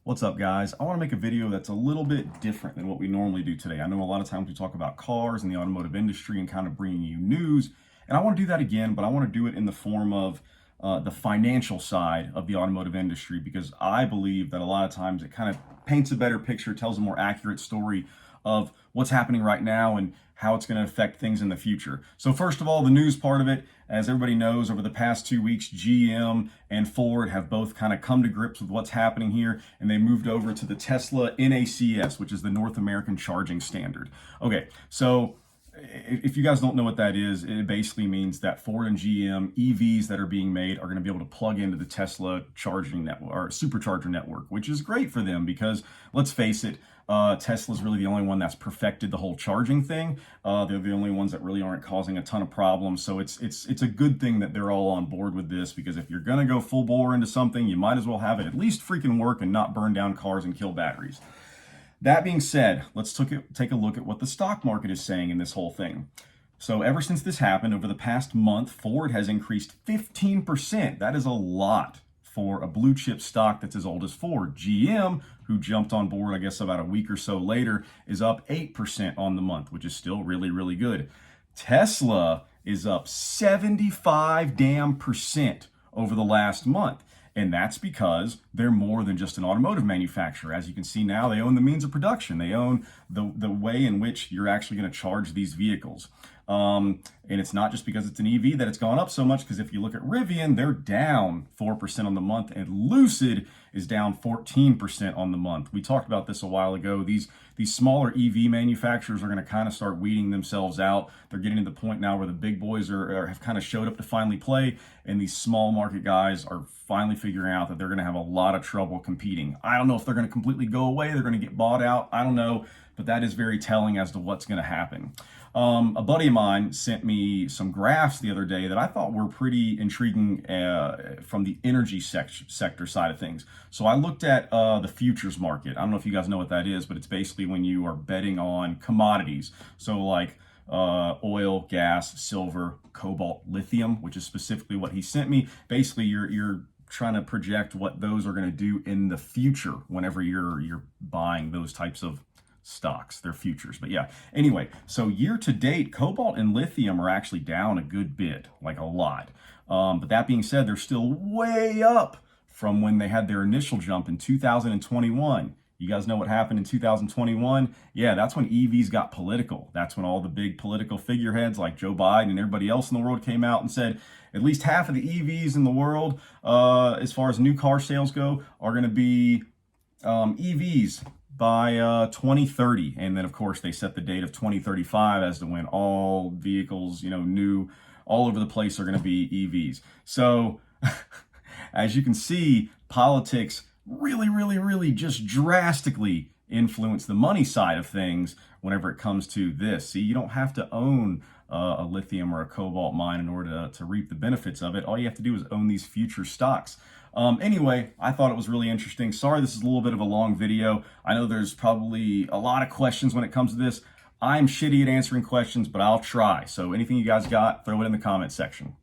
What's up, guys? I want to make a video that's a little bit different than what we normally do today. I know a lot of times we talk about cars and the automotive industry and kind of bringing you news, and I want to do that again, but I want to do it in the form of the financial side of the automotive industry, because I believe that a lot of times it kind of paints a better picture, tells a more accurate story of what's happening right now and how it's going to affect things in the future. So first of all, the news part of it, as everybody knows, over the past 2 weeks, GM and Ford have both kind of come to grips with what's happening here, and they moved over to the Tesla NACS, which is the North American Charging Standard. Okay, so if you guys don't know what that is, it basically means that Ford and GM EVs that are being made are going to be able to plug into the Tesla charging network or supercharger network, which is great for them because, let's face it, Tesla's really the only one that's perfected the whole charging thing. They're the only ones that really aren't causing a ton of problems. So it's a good thing that they're all on board with this, because if you're going to go full bore into something, you might as well have it at least freaking work and not burn down cars and kill batteries. That being said, let's take a look at what the stock market is saying in this whole thing. So ever since this happened, over the past month, Ford has increased 15%. That is a lot for a blue chip stock that's as old as Ford. GM, who jumped on board, I guess, about a week or so later, is up 8% on the month, which is still really, really good. Tesla is up 75 damn percent over the last month. And that's because they're more than just an automotive manufacturer. As you can see now, they own the means of production. They own the way in which you're actually going to charge these vehicles. And it's not just because it's an EV that it's gone up so much, because if you look at Rivian, they're down 4% on the month, and Lucid is down 14% on the month. We talked about this a while ago. These smaller EV manufacturers are going to kind of start weeding themselves out. They're getting to the point now where the big boys have kind of showed up to finally play, and these small market guys are finally figuring out that they're going to have a lot of trouble competing. I don't know if they're going to completely go away. They're going to get bought out. I don't know, but that is very telling as to what's going to happen. A buddy of mine sent me some graphs the other day that I thought were pretty intriguing from the energy sector side of things. So I looked at the futures market. I don't know if you guys know what that is, but it's basically when you are betting on commodities. So like oil, gas, silver, cobalt, lithium, which is specifically what he sent me. Basically, you're trying to project what those are going to do in the future whenever you're buying those types of stocks. They're futures. But yeah, anyway, so year to date, cobalt and lithium are actually down a good bit, like a lot. But that being said, they're still way up from when they had their initial jump in 2021. You guys know what happened in 2021? Yeah, that's when EVs got political. That's when all the big political figureheads like Joe Biden and everybody else in the world came out and said at least half of the EVs in the world, as far as new car sales go, are going to be EVs by 2030. And then, of course, they set the date of 2035 as to when all vehicles, new all over the place are going to be EVs. So as you can see, politics really just drastically influence the money side of things whenever it comes to this. See, you don't have to own a lithium or a cobalt mine in order to reap the benefits of it. All you have to do is own these future stocks. Anyway, I thought it was really interesting. Sorry, this is a little bit of a long video. I know there's probably a lot of questions when it comes to this. I'm shitty at answering questions, but I'll try. So anything you guys got, throw it in the comment section.